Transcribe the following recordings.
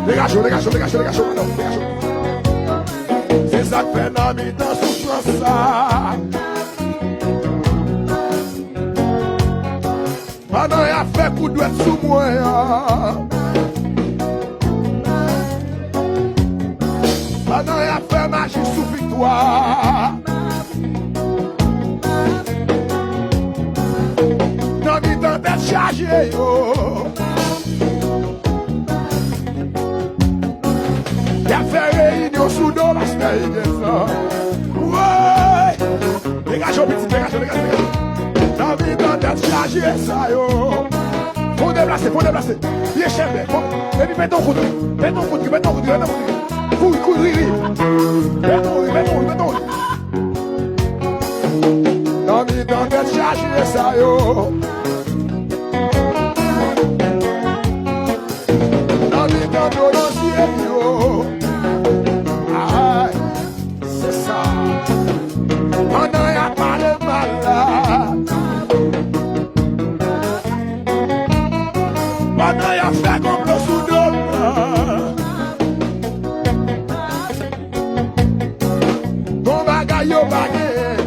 Dégagez, dégagez, dégagez, dégagez, dégagez. C'est ça que fait dans mes dans souffrance ça. Pendant il a fait coup de sous moi. Pendant il a fait magie sous victoire. Dans mes temps d'être chargé yo. Il a fait réunion sous dos la semaine de ça. Ouais. Dégagez, petit, dégagez, dégagez. Dans mes temps d'être chargé ça yo. Faut déplacer, faut déplacer. Bien cher, et puis mets ton coup de riz. Mets ton coup de riz, mets ton coup de riz, mets ton coup de riz. Couille, couille, riz. Mets ton riz, mets ton riz, mets ton riz. Dans mes temps d'être chargé ça yo. Dans mes temps d'être yo. C'est ça. Pendant y'a pas de malade. Pendant y'a fait comme le sous-don. Ton bagaille au baguette.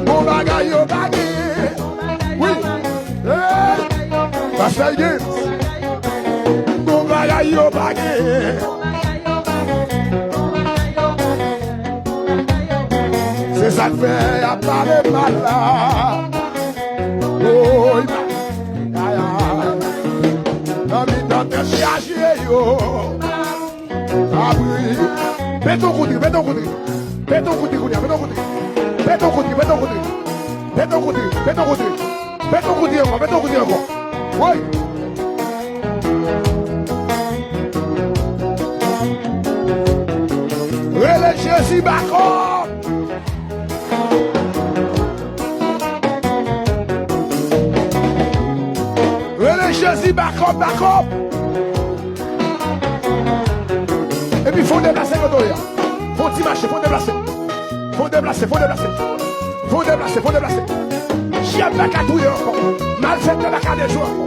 Mon bagaille au baguette. Oui. Ça fait bien. Mon bagaille au baguette. C'est ça que fait, y'a pas de mal là. Oh, aïe, aïe. Dans mes temps de charger, yo. Ah oui. Mets ton coup de riz, mets ton coup de riz. Mets ton coup de riz, mets ton coup de riz. Mets ton coup de riz, mets ton coup de riz. Mets ton coup de riz, mets ton coup de riz. Mets ton coup de riz encore, mets ton coup de riz encore. Oui. Relais Jésus Bacon. Relais Jésus Bacon, Bacon. Et puis il faut déplacer le dos. Faut t'y marcher, faut déplacer. Faut déplacer, faut déplacer. Faut déplacer, faut déplacer. Chien pas qu'à touiller encore. Mal fait de la carte des jours encore.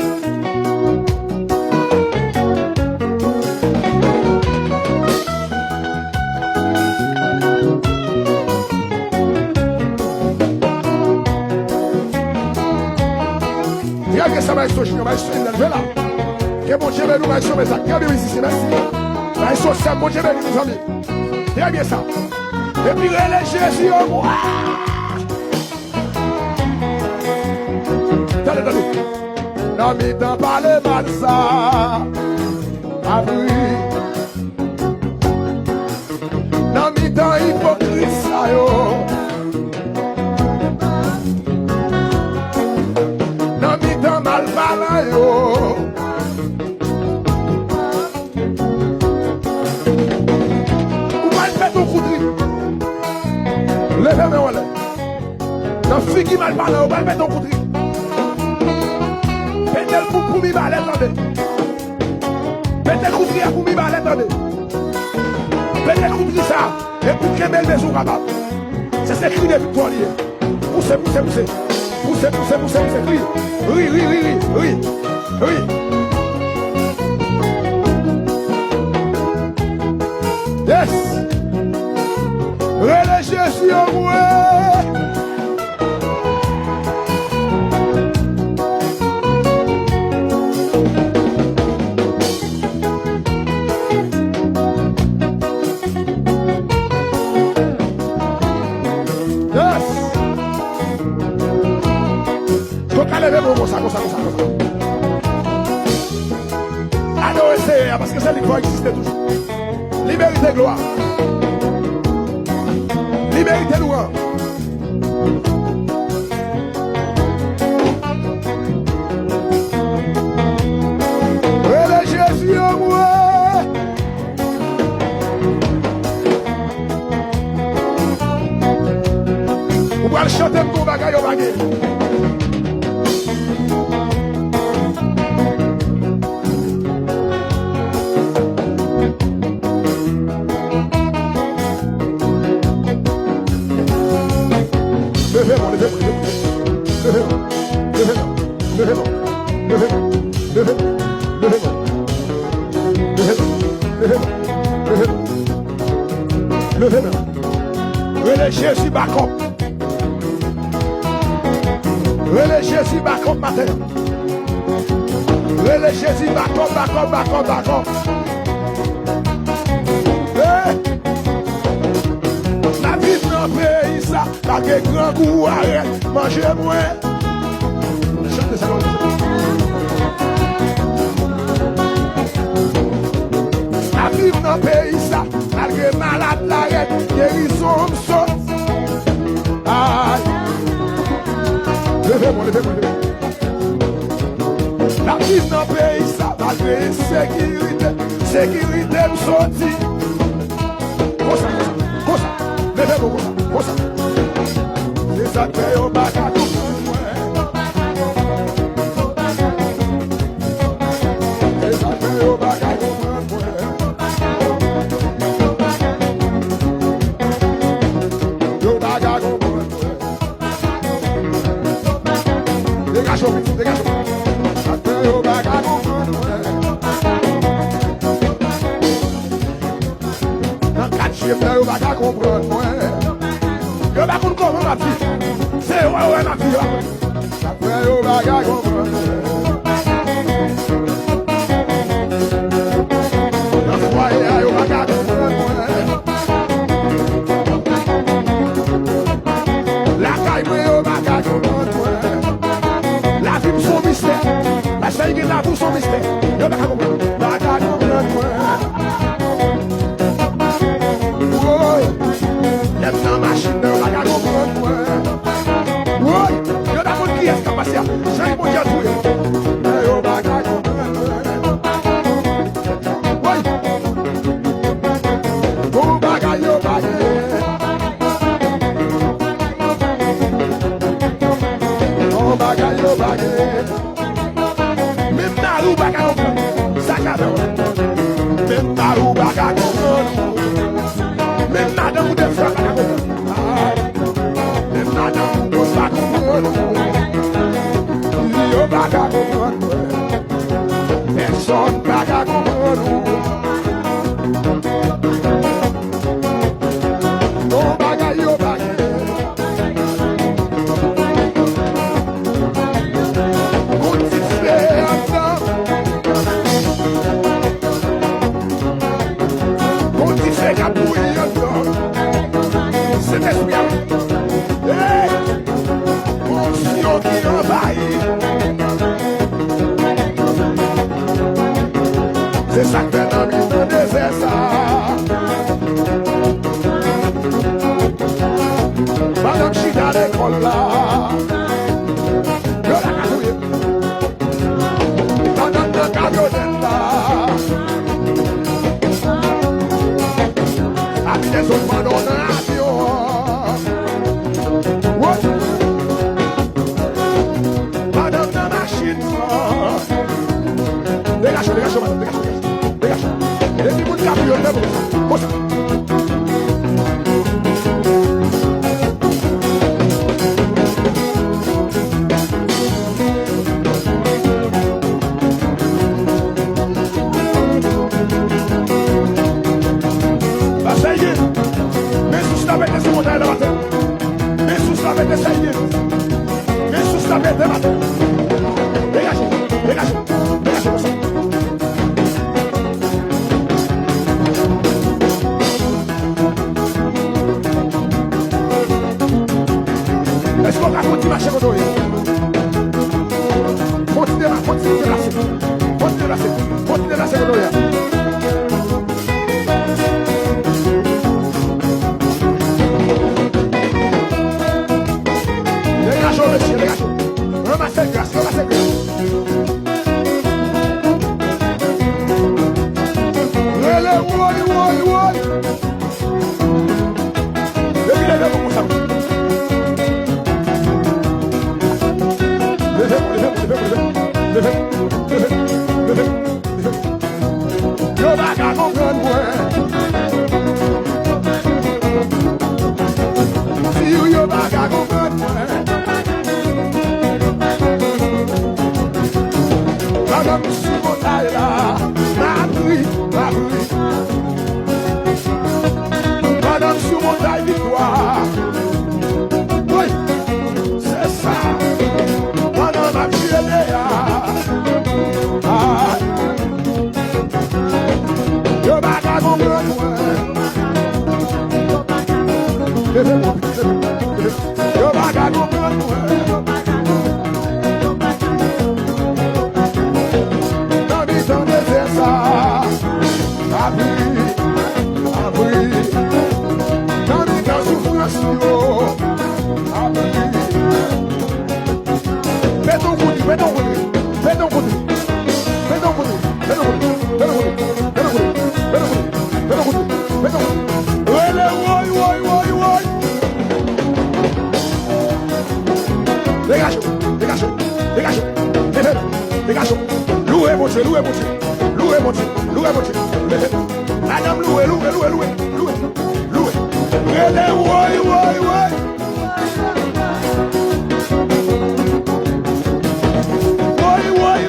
Regarde que ça va être sauvé, va être sauvé là. Que bon Dieu nous va être sauvé ça. Regardez ici, merci. Va être sauvé, bon Dieu nous amis. Regarde bien ça. Et puis relais Jésus au bois. Attendez, attendez. Non, mais t'en parle pas de ça. Ah oui. Non, mais t'en hypocrite ça yo. Non, mais t'en mal parlant yo. Ou mal fait ton coup de riz. Levez-moi, voilà. Non, fille qui mal parlant, ou mal fait ton coup de riz. Mettez-le pour m'y baler, attendez. Mettez-le coup de riz pour m'y baler, attendez. Mettez-le coup de riz ça. Et pour qu'il y ait belle maison capable. C'est ce cri de victoire lié. Poussez, poussez, poussez. Poussez, poussez, poussez, poussez. Oui, oui, oui, oui, oui. Oui. Yes. Relais Jésus au bout. Parce que ça va exister toujours. Liberté, gloire. Liberté, louange. Relais Jésus au moi. Vous pouvez chanter pour bagaille au baguette. Levez-moi. Relais Jésus backup. Relais Jésus backup matin. Relais Jésus backup. La vie dans le pays, ça, pas que grand goût, arrête, mangez moins. Chantez ça. La vie dans le pays, ça, malgré malade, l'arrête, guérison, me saute. Aïe. Levez-moi. La vie dans le pays, ça, malgré sécurité, me saute. Cosa. C'est ça que fait au bac à comprendre. C'est ça que fait au bac à comprendre. Au bac à comprendre. Dégage. Ça fait au bac à comprendre. Dans 4 chiffres, au bac à comprendre. Yo pas comprendre la vie. C'est ouais la vie. Ça fait au bagage comprendre. La foyer au bagage comprendre. La caille au bagage comprendre. La vie son mystère. La chaîne qui la pour son mystère. Yo pas comprendre. Bagage comprendre. Lève la machine de la gare au oui, il y a d'abord qui est capacité. J'ai mon Dieu tout. Au bagage oui. Au bagage. Au bagage. Même dans le bagage, ça cadeau. Même dans le bagage. Même madame ou des frères, même madame ou des frères, il y a baga comprendre, personne baga comprendre. Oh baga yo baga, on dit c'est ensemble, on dit c'est capouille. C'est esprit. Hey! Mon Dieu qui envahit. C'est ça que fait dans le désert, ça. Madame Chita à l'école là. Je la catouille. Madame de camionnette là. Avec des autres mandons dans l'avion. Madame de machine. Dégage, madame, dégage. Et puis vous camionnette. Pendant que sous montagne là, ma vie. Pendant que sous montagne victoire. Oui, c'est ça. Pendant ma vie ah. Yo baga comprendre moi. Yo baga comprendre moi. C'est ça, abri, dans les cas souffrance, abri. Fais ton côté, fais ton côté, fais ton côté, fais ton côté, fais ton côté, fais ton côté, fais ton côté, fais ton côté, fais ton côté, fais ton côté. Dégage, dégage, dégage, dégage. Louez mon Dieu, louez mon Dieu. Louez mon Dieu, louez mon Dieu. Madame, louez. Louez.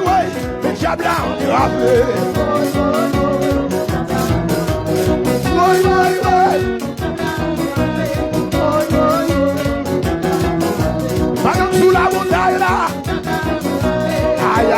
Ouais. Le diable a entravé. Ouais. Madame, sous la montagne là. Aïe.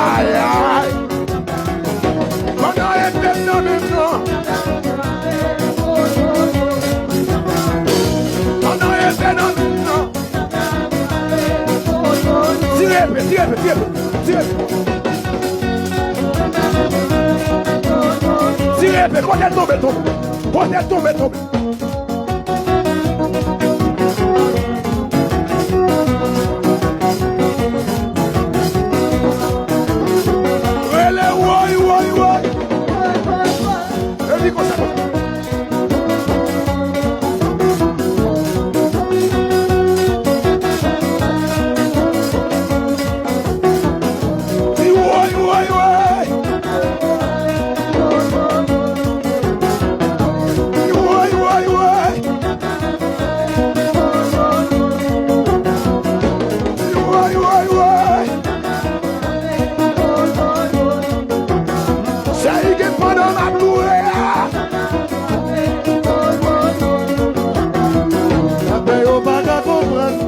Tirez, quand elle tombe. Say, get put on a blue.